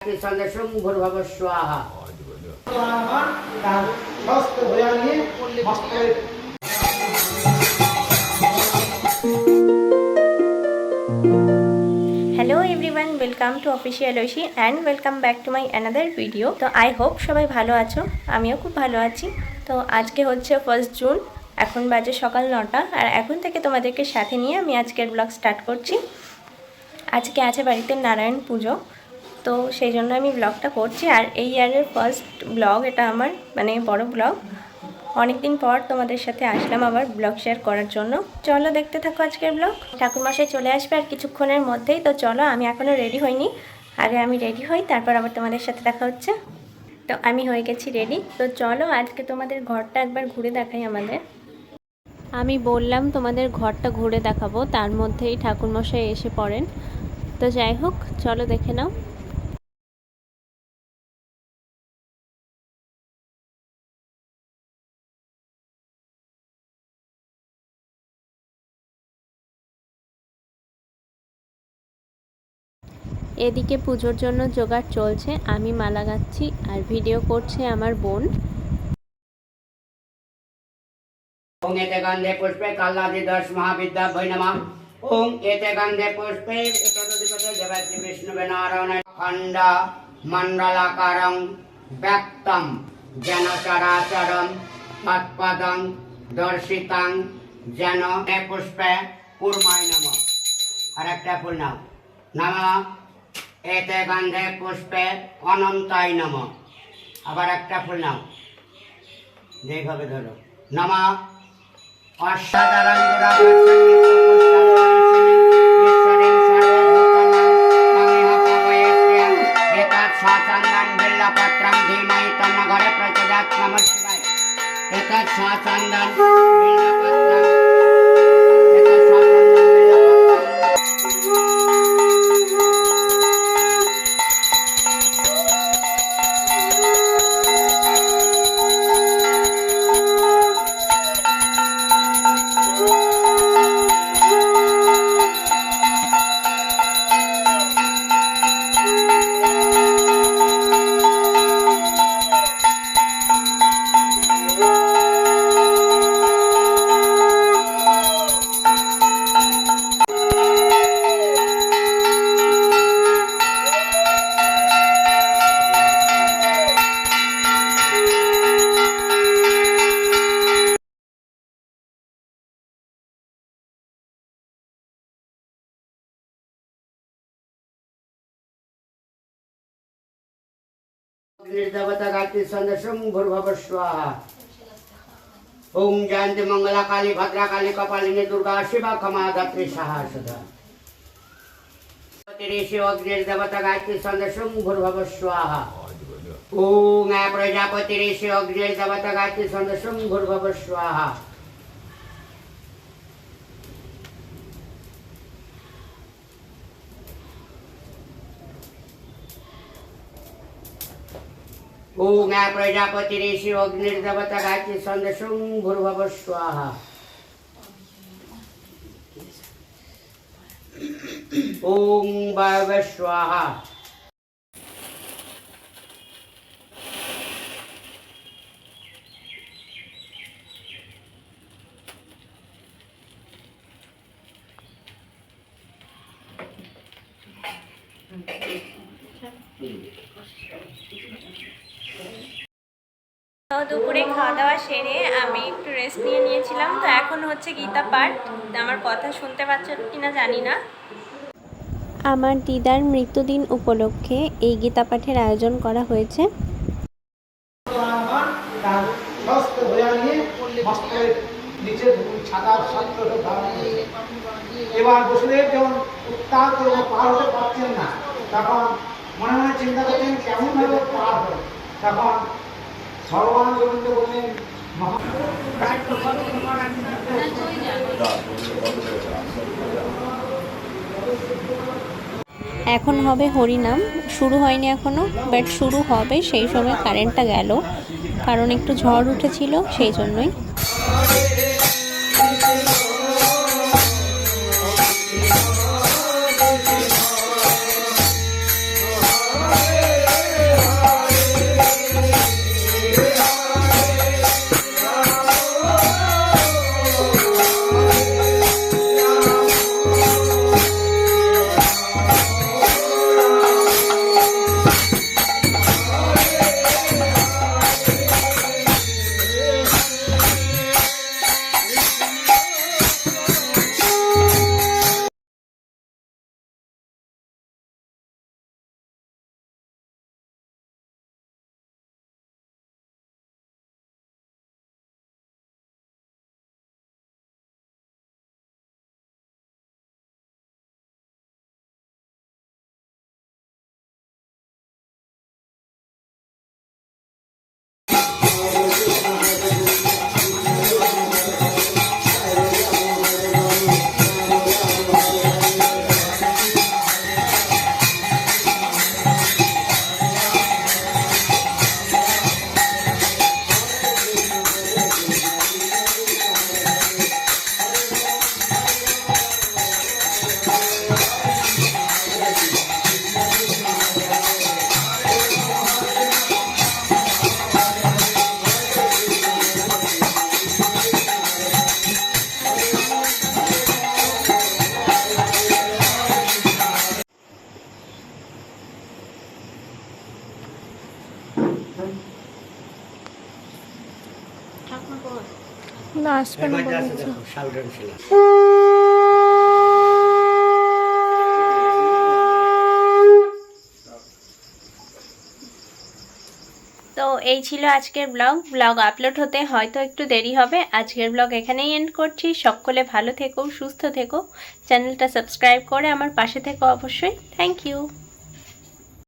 সন্দেশং ভূর্ভুবঃ স্বাহা। Hello everyone, welcome to official Oishi and welcome back to my another video. তো I hope সবাই ভালো আছো, আমিও খুব ভালো আছি। তো আজকে হচ্ছে 1 জুন, এখন বাজে সকাল 9টা, আর এখন থেকে তোমাদেরকে সাথে নিয়ে আমি আজকের ব্লগ স্টার্ট করছি। আজকে আছে বাড়িতে নারায়ণ পুজো, তো সেই জন্য আমি ব্লগটা করছি। আর এই ইয়ারের ফার্স্ট ব্লগ এটা আমার, মানে বড় ব্লগ। অনেকদিন পর তোমাদের সাথে আসলাম আবার ব্লগ শেয়ার করার জন্য। চলো দেখতে থাকো আজকের ব্লগ। ঠাকুরমশাই চলে আসবে আর কিছুক্ষণের মধ্যেই। তো চলো, আমি এখনও রেডি হইনি, আগে আমি রেডি হই, তারপর আবার তোমাদের সাথে দেখা হচ্ছে। তো আমি হয়ে গেছি রেডি। তো চলো আজকে তোমাদের ঘরটা একবার ঘুরে দেখাই আমাদের। আমি বললাম তোমাদের ঘরটা ঘুরে দেখাবো, তার মধ্যেই ঠাকুরমশাই এসে পড়েন। তো যাই হোক, চলো দেখে নাও। এদিকে পুজোর জন্য জোগাড় চলছে, আমি মালা গাচ্ছি আর ভিডিও করছে আমার বোন। ওং এতে গন্ধে পুষ্পে কাল্লাদি দশ মহাবিদ্যাভ্যৈ নমঃ। ওং এতে গন্ধে পুষ্পে এতদধিপতে দেবাশ্রী বিষ্ণুবে নারায়ণ খণ্ড মণ্ডলাকারং ব্যক্তম যেন চরাচরম তৎপদং দর্শিতাং যেন এ পুষ্পে কুর্মায় নমঃ। আর একটা ফুল নাও। নমঃ এতে গন্ধে পুষ্পে অনন্তায় নমঃ। আবার একটা ফুল নাও, যেভাবে ধরো। নমঃ অষ্টাদশং ঈশ্বরীং সর্বভূতানাং তমেহ পাবয়েৎ এতৎ স্বচন্দন বিল্লপত্রং ধীমহি তন্নো ঘরে প্রচোদয়াৎ। নমঃ শিবায়। এতৎ স্বচন্দন বিল্লপত্রং निर्देवता गायत्री सन्देशं भूर्भुवः स्वाहा। ओम जयंती मंगला काली भद्रा काली कपालिनी दुर्गा शिवा क्षमा धात्री स्वाहा सदा। ऋषि अग्निर्देवता गायत्री सन्देशं भूर्भुवः स्वाहा। ओम प्रजापति ऋषि अग्निर्देवता गायत्री सन्देशं भूर्भुवः स्वाहा। ओम प्रजापति ऋषि अग्निर्देवता गायत्री सन्देशं भूर्भुवः स्वाहा। ओम वायवे स्वाहा। তো দুপুরে খাওয়া দাওয়া সেরে আমি একটু রেস্ট নিয়েছিলাম। তো এখন হচ্ছে গীতা পাঠ। আমার কথা শুনতে পাচ্ছ কিনা জানি না। আমার দিদার মৃত্যুদিন উপলক্ষে এই গীতা পাঠের আয়োজন করা হয়েছে। এবার বসুদেব যখন উত্তাল পার হতে পারছেন না, তখন মনে মনে চিন্তা করছেন কেমন ভাবে পার হবে। তখন ভগবান গোবিন্দ বললেন, এখন হবে হরিনাম, শুরু হয়নি এখনো, বাট শুরু হবে। সেই সময় কারেন্টটা গেল, কারণ একটু ঝড় উঠেছিল, সেই জন্যই। না আসবে না একবার যাচ্ছে বলেছে। দেখো শালগ্রাম শিলা। তো এই ছিল আজকের ব্লগ আপলোড হতে হয়তো একটু দেরি হবে। আজকের ব্লগ এখানেই এন্ড করছি। সকলে ভালো থেকো, সুস্থ থেকো, চ্যানেলটা সাবস্ক্রাইব করে আমার পাশে থেকো অবশ্যই। Thank you.